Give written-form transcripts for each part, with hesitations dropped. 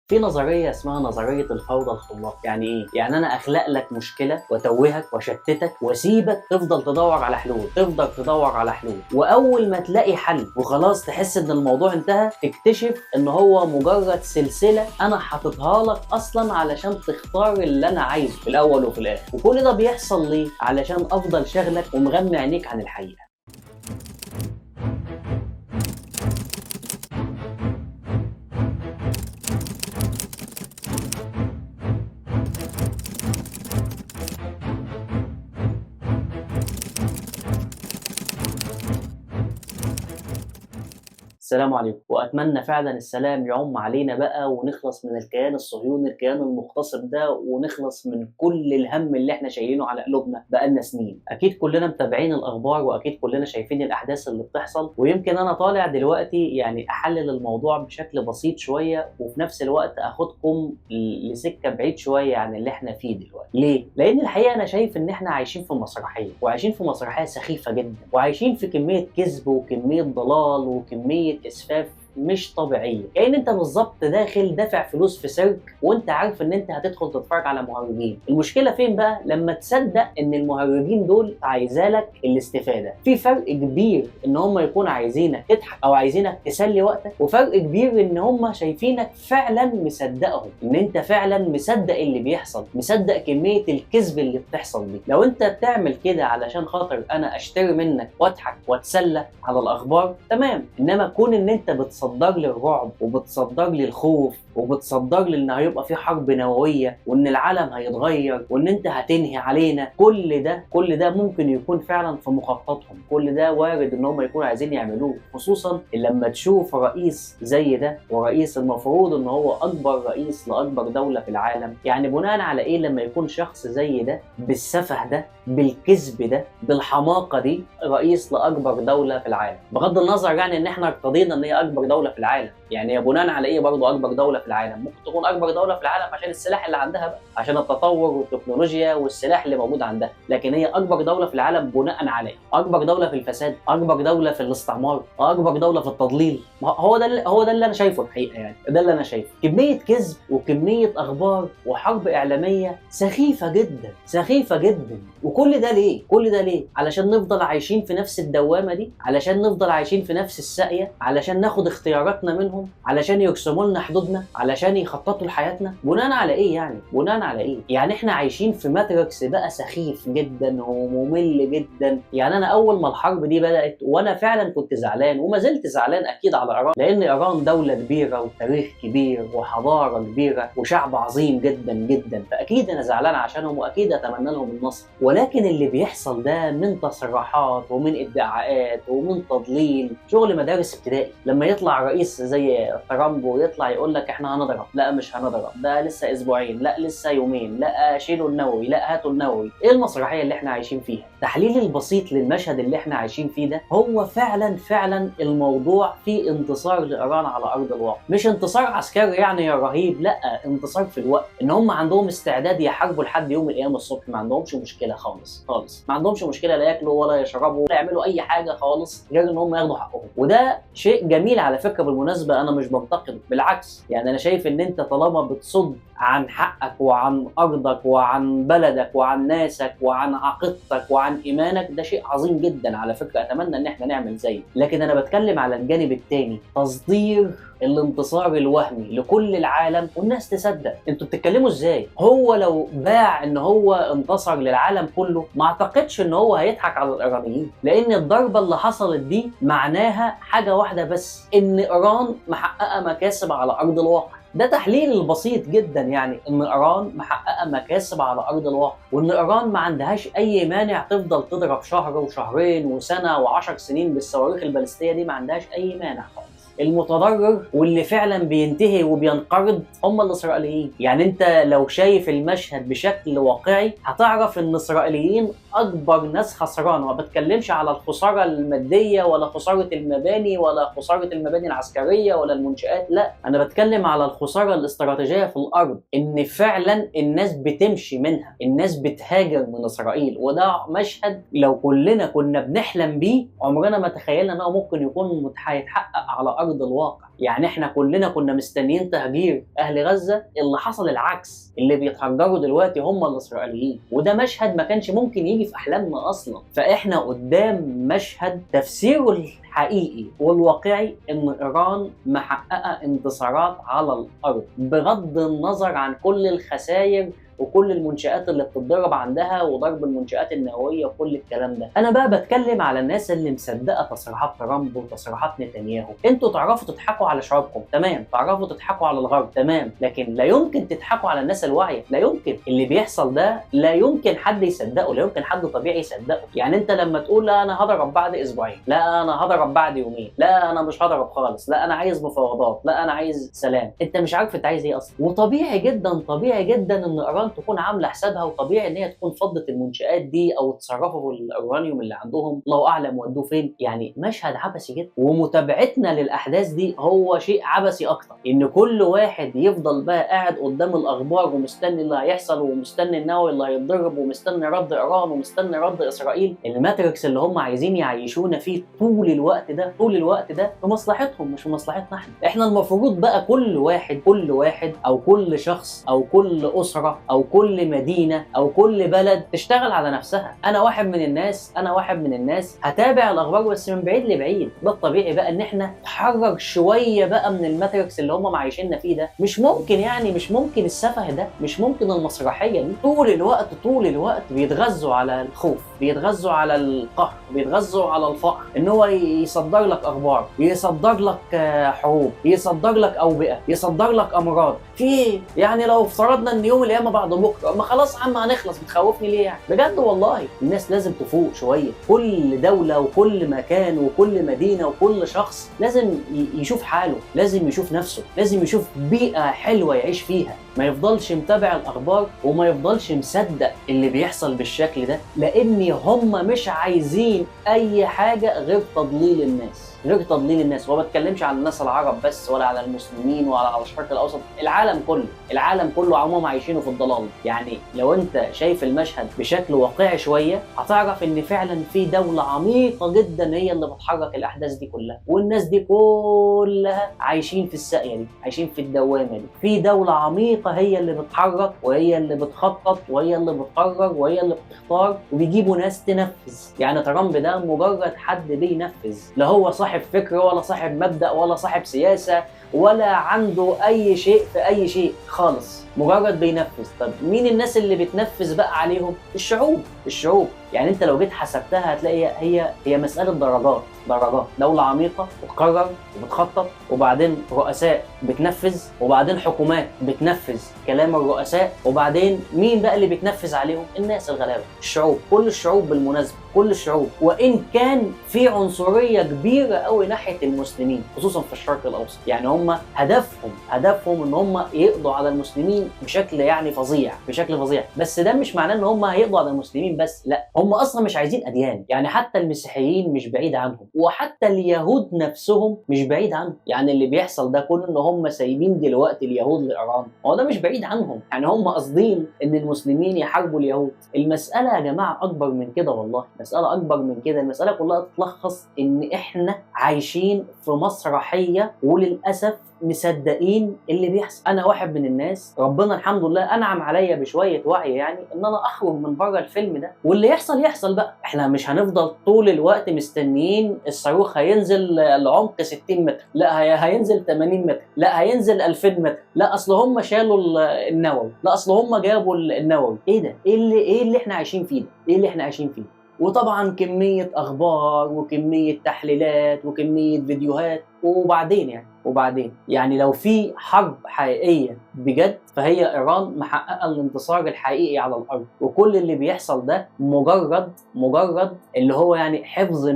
في نظرية اسمها نظرية الفوضى الخلاقة. يعني ايه؟ يعني انا اخلق لك مشكلة واتوهك واشتتك واسيبك تفضل تدور على حلول، تفضل تدور على حلول، واول ما تلاقي حل وخلاص تحس ان الموضوع انتهى، تكتشف ان هو مجرد سلسلة انا حاططها لك اصلا علشان تختار اللي انا عايزه في الاول وفي الاخر. وكل ده بيحصل ليه؟ علشان افضل شغلك ومغمي عينيك عن الحقيقة. السلام عليكم، واتمنى فعلا السلام يعم علينا بقى ونخلص من الكيان الصهيوني، الكيان المغتصب ده، ونخلص من كل الهم اللي احنا شايلينه على قلوبنا بقالنا سنين. اكيد كلنا متابعين الاخبار، واكيد كلنا شايفين الاحداث اللي بتحصل، ويمكن انا طالع دلوقتي يعني احلل الموضوع بشكل بسيط شويه، وفي نفس الوقت اخدكم لسكه بعيد شويه عن اللي احنا فيه دلوقتي. ليه؟ لان الحقيقه انا شايف ان احنا عايشين في مسرحيه، وعايشين في مسرحيه سخيفه جدا، وعايشين في كميه كذب وكميه ضلال وكميه اسفاف مش طبيعيه. كأن انت بالظبط داخل دافع فلوس في سيرك وانت عارف ان انت هتدخل تتفرج على مهرجين. المشكله فين بقى؟ لما تصدق ان المهرجين دول عايزالك الاستفاده. في فرق كبير ان هم يكونوا عايزينك تضحك او عايزينك تسلي وقتك، وفرق كبير ان هم شايفينك فعلا مصدقهم، ان انت فعلا مصدق اللي بيحصل، مصدق كميه الكذب اللي بتحصل دي. لو انت بتعمل كده علشان خاطر انا اشتري منك واضحك واتسلى على الاخبار، تمام. انما كون ان انت بتصدر لي الرعب، وبتصدر لي الخوف، وبتصدر لي ان هيبقى في حرب نوويه، وان العالم هيتغير، وان انت هتنهي علينا، كل ده ممكن يكون فعلا في مخططهم. كل ده وارد ان هم يكونوا عايزين يعملوه، خصوصا لما تشوف رئيس زي ده، ورئيس المفروض ان هو اكبر رئيس لاكبر دوله في العالم. يعني بناء على ايه لما يكون شخص زي ده بالسفه ده، بالكذب ده، بالحماقه دي، رئيس لاكبر دوله في العالم؟ بغض النظر يعني ان احنا ارتضينا ان هي اكبر دوله في العالم، يعني بناء على ايه برضه اكبر دوله في العالم؟ ممكن تكون اكبر دوله في العالم عشان السلاح اللي عندها بقى، عشان التطور والتكنولوجيا والسلاح اللي موجود عندها، لكن هي اكبر دوله في العالم بناء على ايه؟ اكبر دوله في الفساد، اكبر دوله في الاستعمار، اكبر دوله في التضليل. هو ده اللي انا شايفه الحقيقه. يعني ده اللي انا شايفه، كميه كذب وكميه اخبار وحرب اعلاميه سخيفه جدا، سخيفه جدا. وكل ده ليه؟ كل ده ليه؟ علشان نفضل عايشين في نفس الدوامه دي، علشان نفضل عايشين في نفس الساقيه، علشان ناخد اختياراتنا منهم، علشان يرسموا لنا حدودنا، علشان يخططوا لحياتنا. بناء على ايه يعني؟ بناء على ايه؟ يعني احنا عايشين في ماتريكس بقى سخيف جدا وممل جدا. يعني انا اول ما الحرب دي بدأت وانا فعلا كنت زعلان، وما زلت زعلان اكيد على ايران، لان ايران دولة كبيرة وتاريخ كبير وحضارة كبيرة وشعب عظيم جدا جدا، فاكيد انا زعلان عشانهم، واكيد اتمنى لهم النصر. ولكن اللي بيحصل ده من تصريحات ومن ادعاءات ومن تضليل، شغل مدارس ابتدائي. لما يطلع رئيس زي ترامب ويطلع يقول لك احنا هنضرب، لا مش هنضرب، ده لسه اسبوعين، لا لسه يومين، لا شيلوا النووي، لا هاتوا النووي. ايه المسرحيه اللي احنا عايشين فيها؟ تحليل البسيط للمشهد اللي احنا عايشين فيه ده، هو فعلا الموضوع فيه انتصار لايران على ارض الواقع. مش انتصار عسكري يعني يا رهيب، لا، انتصار في الوقت. ان هم عندهم استعداد يحاربوا لحد يوم القيامه الصبح، ما عندهمش مشكله خالص خالص، ما عندهمش مشكله لا ياكلوا ولا يشربوا ولا يعملوا اي حاجه خالص غير ان هم ياخدوا حقهم. وده شيء جميل على فكره بالمناسبه، انا مش بنتقده، بالعكس. يعني انا شايف ان انت طالما بتصد عن حقك وعن ارضك وعن بلدك وعن ناسك وعن عقيدتك وعن ايمانك، ده شيء عظيم جدا على فكره، اتمنى ان احنا نعمل زيه. لكن انا بتكلم على الجانب الثاني، تصدير الانتصار الوهمي لكل العالم والناس تصدق. انتوا بتتكلموا ازاي؟ هو لو باع ان هو انتصر للعالم كله، ما اعتقدش ان هو هيضحك على الايرانيين، لان الضربه اللي حصلت دي معناها حاجه واحده بس، ان ايران محققه مكاسب على ارض الواقع. ده تحليل البسيط جدا، يعني ان ايران محققه مكاسب على ارض الواقع، وان ايران ما عندهاش اي مانع تفضل تضرب شهر وشهرين وسنه و10 سنين بالصواريخ البالستيه دي، ما عندهاش اي مانع خالص. المتضرر واللي فعلا بينتهي وبينقرض هم الاسرائيليين. يعني انت لو شايف المشهد بشكل واقعي هتعرف ان الاسرائيليين اكبر ناس خسرانه. ما بتكلمش على الخساره الماديه ولا خساره المباني ولا خساره المباني العسكريه ولا المنشآت، لا، انا بتكلم على الخساره الاستراتيجيه في الارض، ان فعلا الناس بتمشي منها، الناس بتهاجر من اسرائيل. وده مشهد لو كلنا كنا بنحلم بيه عمرنا ما تخيلنا انه ممكن يكون هيتحقق على ارض الواقع. يعني احنا كلنا كنا مستنيين تهجير اهل غزه، اللي حصل العكس، اللي بيتهجروا دلوقتي هم الاسرائيليين، وده مشهد ما كانش ممكن يجي في احلامنا اصلا. فاحنا قدام مشهد تفسيره الحقيقي والواقعي ان ايران محققه انتصارات على الارض، بغض النظر عن كل الخسائر وكل المنشآت اللي بتتضرب عندها وضرب المنشآت النووية وكل الكلام ده. أنا بقى بتكلم على الناس اللي مصدقة تصريحات ترامب وتصريحات نتنياهو. أنتوا تعرفوا تضحكوا على شعوبكم، تمام، تعرفوا تضحكوا على الغرب، تمام، لكن لا يمكن تضحكوا على الناس الواعية، لا يمكن. اللي بيحصل ده لا يمكن حد يصدقه، لا يمكن حد طبيعي يصدقه. يعني أنت لما تقول لا أنا هضرب بعد أسبوعين، لا أنا هضرب بعد يومين، لا أنا مش هضرب خالص، لا أنا عايز مفاوضات، لا أنا عايز سلام، أنت مش عارف أنت عايز إيه أصلا. وطبيعي جدا، طبيعي جدا إن إيران تكون عامله حسابها، وطبيعي ان هي تكون فضت المنشآت دي او تصرفوا في الأورانيوم اللي عندهم، الله اعلم ودوه فين. يعني مشهد عبثي جدا، ومتابعتنا للاحداث دي هو شيء عبثي اكتر. ان كل واحد يفضل بقى قاعد قدام الاخبار ومستني اللي هيحصل، ومستني النووي اللي هيتضرب، ومستني رد ايران، ومستني رد اسرائيل. الماتريكس اللي هم عايزين يعيشونا فيه طول الوقت ده، طول الوقت ده في مصلحتهم مش في مصلحتنا احنا. احنا المفروض بقى كل واحد او كل شخص او كل اسره او كل مدينه او كل بلد تشتغل على نفسها. انا واحد من الناس هتابع الاخبار بس من بعيد لبعيد. ده الطبيعي بقى ان احنا نتحرر شويه بقى من الماتريكس اللي هم معيشيننا فيه ده. مش ممكن، يعني مش ممكن السفه ده، مش ممكن المسرحيه دي. طول الوقت بيتغذوا على الخوف، بيتغذوا على القهر، بيتغذوا على الفقر، ان هو يصدر لك اخبار، يصدر لك حروب، يصدر لك اوبئه، يصدر لك امراض. في ايه يعني؟ لو افترضنا ان يوم القيامه بعد بكره، ما خلاص عم هنخلص، بتخوفني ليه يعني؟ بجد والله الناس لازم تفوق شويه. كل دوله وكل مكان وكل مدينه وكل شخص لازم يشوف حاله، لازم يشوف نفسه، لازم يشوف بيئه حلوه يعيش فيها، ما يفضلش متابع الاخبار وما يفضلش مصدق اللي بيحصل بالشكل ده، لان هم مش عايزين اي حاجه غير تضليل الناس، غير تضليل الناس. وما بتكلمش عن الناس العرب بس، ولا على المسلمين، ولا على الشرق الاوسط، العالم كله عموما عايشينه في الضلال. يعني لو انت شايف المشهد بشكل واقعي شويه هتعرف ان فعلا في دوله عميقه جدا هي اللي بتحرك الاحداث دي كلها، والناس دي كلها عايشين في الساقيه دي، عايشين في الدوامه دي. في دوله عميقه هي اللي بتحرك، وهي اللي بتخطط، وهي اللي بتقرر، وهي اللي بتختار، وبيجيبوا ناس تنفذ. يعني ترامب ده مجرد حد بينفذ، لا هو صاحب فكر ولا صاحب مبدأ ولا صاحب سياسة ولا عنده أي شيء في أي شيء خالص، مجرد بينفذ. طب مين الناس اللي بتنفذ بقى عليهم؟ الشعوب. يعني انت لو جيت حسبتها هتلاقي هي مسألة درجات. دولة عميقة بتقرر وبتخطط، وبعدين رؤساء بتنفذ، وبعدين حكومات بتنفذ كلام الرؤساء، وبعدين مين بقى اللي بتنفذ عليهم؟ الناس الغلابة، الشعوب. كل الشعوب بالمناسبة، كل الشعوب. وإن كان في عنصرية كبيرة قوي ناحية المسلمين خصوصا في الشرق الأوسط. يعني هم هدفهم ان هم يقضوا على المسلمين بشكل يعني فظيع، بس ده مش معناه ان هم هيقضوا على المسلمين بس، لا، هم اصلا مش عايزين اديان. يعني حتى المسيحيين مش بعيد عنهم، وحتى اليهود نفسهم مش بعيد عنهم. يعني اللي بيحصل ده كله ان هم سايبين دلوقتي اليهود لايران، هو ده مش بعيد عنهم. يعني هم قاصدين ان المسلمين يحاربوا اليهود. المساله يا جماعه اكبر من كده، والله مساله اكبر من كده. المساله كلها تتلخص ان احنا عايشين في مسرحيه، وللاسف مصدقين اللي بيحصل. انا واحد من الناس ربنا الحمد لله انعم عليا بشويه وعي، يعني ان انا اخرج من بره الفيلم ده، واللي يحصل بقى. احنا مش هنفضل طول الوقت مستنيين الصاروخ هينزل لعمق 60 متر، لا هينزل 80 متر، لا هينزل 2000 متر، لا اصل هم شالوا النووي، لا اصل هم جابوا النووي. ايه ده؟ ايه اللي احنا عايشين فيه ده؟ وطبعا كميه اخبار وكميه تحليلات وكميه فيديوهات. وبعدين يعني لو في حرب حقيقيه بجد فهي ايران محققه الانتصار الحقيقي على الارض، وكل اللي بيحصل ده مجرد اللي هو يعني حفظ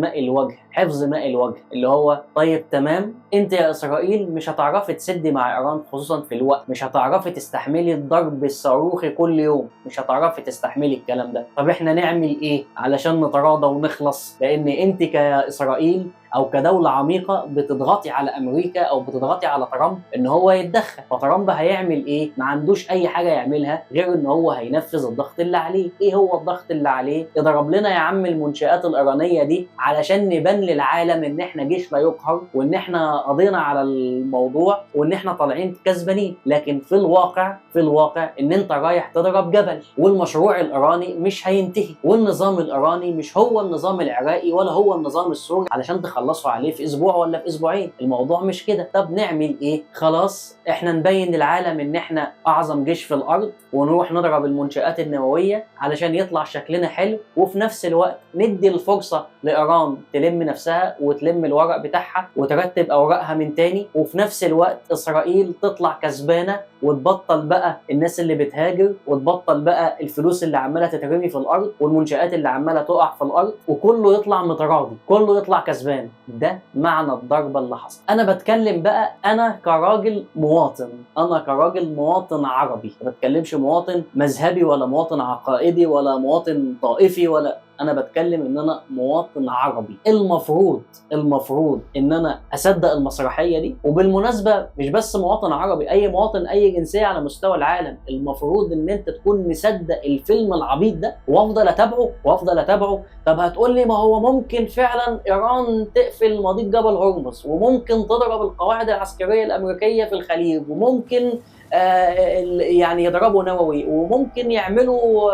ماء الوجه، اللي هو طيب تمام، انت يا اسرائيل مش هتعرفي تسدي مع ايران خصوصا في الوقت، مش هتعرفي تستحملي الضرب الصاروخي كل يوم، مش هتعرفي تستحملي الكلام ده. طب احنا نعمل ايه علشان نتراضى ونخلص؟ لان انت كاسرائيل او كدوله عميقه بتضغطي على امريكا او بتضغطي على ترامب ان هو يتدخل. فترامب هيعمل ايه؟ ما عندوش اي حاجه يعملها غير ان هو هينفذ الضغط اللي عليه. ايه هو الضغط اللي عليه؟ يضرب لنا يا عم المنشآت الايرانيه دي علشان نبان للعالم ان احنا جيش لا يقهر، وان احنا قضينا على الموضوع، وان احنا طالعين كسبانين. لكن في الواقع ان انت رايح تضرب جبل، والمشروع الايراني مش هينتهي، والنظام الايراني مش هو النظام العراقي ولا هو النظام السوري علشان تخلصوا عليه في اسبوع ولا في اسبوعين. الموضوع مش كده. طب نعمل ايه؟ خلاص احنا نبين للعالم ان احنا اعظم جيش في الارض، ونروح نضرب المنشآت النوويه علشان يطلع شكلنا حلو، وفي نفس الوقت ندي الفرصه لايران تلم نفسها وتلم الورق بتاعها وترتب اوراقها من تاني، وفي نفس الوقت اسرائيل تطلع كسبانه وتبطل بقى الناس اللي بتهاجر، وتبطل بقى الفلوس اللي عماله تترمي في الارض والمنشآت اللي عماله تقع في الارض، وكله يطلع متراضي، كله يطلع كسبان. ده معنى الضربه اللي حصل. انا بتكلم بقى انا كراجل مواطن، انا كراجل مواطن عربي، ما بتكلمش مواطن مذهبي ولا مواطن عقائدي ولا مواطن طائفي، ولا انا بتكلم ان انا مواطن عربي. المفروض ان انا اصدق المسرحيه دي. وبالمناسبه مش بس مواطن عربي، اي مواطن اي جنسيه على مستوى العالم المفروض ان انت تكون مصدق الفيلم العبيط ده وافضل اتابعه. طب هتقول لي ما هو ممكن فعلا ايران تقفل مضيق جبل هرمز، وممكن تضرب القواعد العسكريه الامريكيه في الخليج، وممكن يعني يضربوا نووي، وممكن يعملوا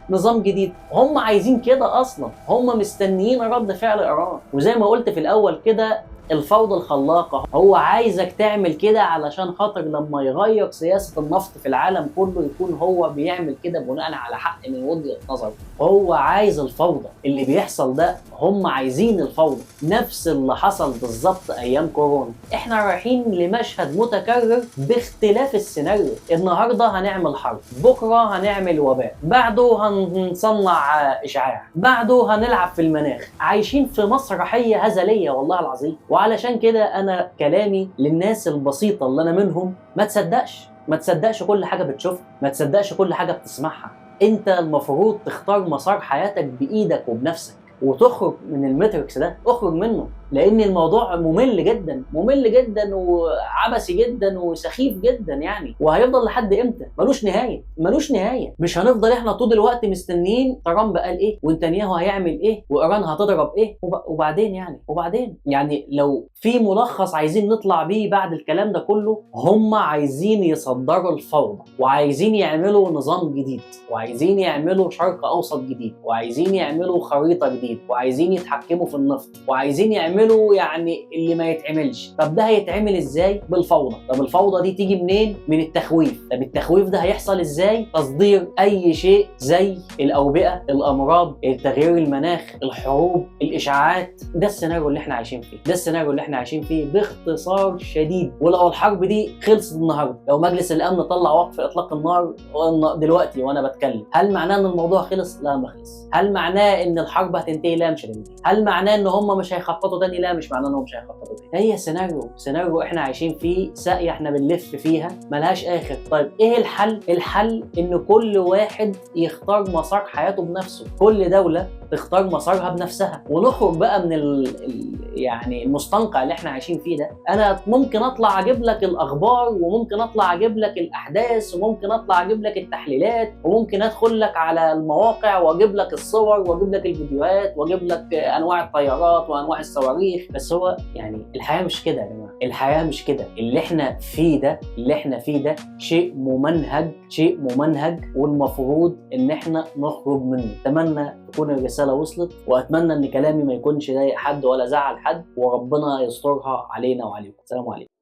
نظام جديد. هم عايزين كده اصلا، هم مستنيين رد فعل ايران. وزي ما قلت في الاول كده، الفوضى الخلاقه هو عايزك تعمل كده علشان خاطر لما يغير سياسه النفط في العالم كله يكون هو بيعمل كده بناء على حق من وجهه نظره. هو عايز الفوضى. اللي بيحصل ده هم عايزين الفوضى، نفس اللي حصل بالظبط ايام كورونا. احنا رايحين لمشهد متكرر باختلاف السيناريو. النهارده هنعمل حرب، بكره هنعمل وباء، بعده هنصنع اشعاع، بعده هنلعب في المناخ. عايشين في مسرحيه هزليه والله العظيم. وعلشان كده انا كلامي للناس البسيطه اللي انا منهم، ما تصدقش كل حاجه بتشوفها، ما تصدقش كل حاجه بتسمعها. انت المفروض تختار مسار حياتك بايدك وبنفسك، وتخرج من الماتريكس ده، اخرج منه. لان الموضوع ممل جدا وعبثي جدا وسخيف جدا يعني. وهيفضل لحد امتى؟ ملوش نهايه. مش هنفضل احنا طول الوقت مستنيين ترامب قال ايه ونتنياهو هيعمل ايه وايران هتضرب ايه وبعدين يعني لو في ملخص عايزين نطلع بيه بعد الكلام ده كله، هم عايزين يصدروا الفوضى، وعايزين يعملوا نظام جديد، وعايزين يعملوا شرق اوسط جديد، وعايزين يعملوا خريطه جديد، وعايزين يتحكموا في النفط، وعايزين يعملوا يعني اللي ما يتعملش. طب ده هيتعمل ازاي؟ بالفوضى. طب الفوضى دي تيجي منين؟ من التخويف. طب التخويف ده هيحصل ازاي؟ تصدير اي شيء زي الاوبئه، الامراض، تغيير المناخ، الحروب، الاشاعات. ده السيناريو اللي احنا عايشين فيه باختصار شديد. ولو الحرب دي خلصت النهارده، لو مجلس الامن طلع وقف اطلاق النار دلوقتي وانا بتكلم، هل معناه ان الموضوع خلص؟ لا، ما خلص. هل معناه ان الحرب هتنتهي؟ لا، مش هتنتهي. هل معناه ان هم مش هيخططوا تاني؟ لا، مش معناه انهم مش هيخططوا تاني. هي سيناريو احنا عايشين فيه، ساقية احنا بنلف فيها ملهاش اخر. طيب ايه الحل ان كل واحد يختار مسار حياته بنفسه، كل دولة تختار مسارها بنفسها، ونخرج بقى من يعني المستنقع اللي احنا عايشين فيه ده. انا ممكن اطلع اجيب لك الاخبار، وممكن اطلع اجيب لك الاحداث، وممكن اطلع اجيب لك التحليلات، وممكن ادخل لك على المواقع واجيب لك الصور واجيب لك الفيديوهات واجيب لك انواع الطيارات وانواع الصواريخ. بس هو يعني الحياة مش كده يا جماعة، الحياة مش كده. اللي احنا فيه ده شيء ممنهج، والمفروض ان احنا نخرج منه. اتمنى تكون الرسالة وصلت، واتمنى ان كلامي ما يكونش ضايق حد ولا زعل حد، وربنا يسترها علينا وعليكم. السلام عليكم.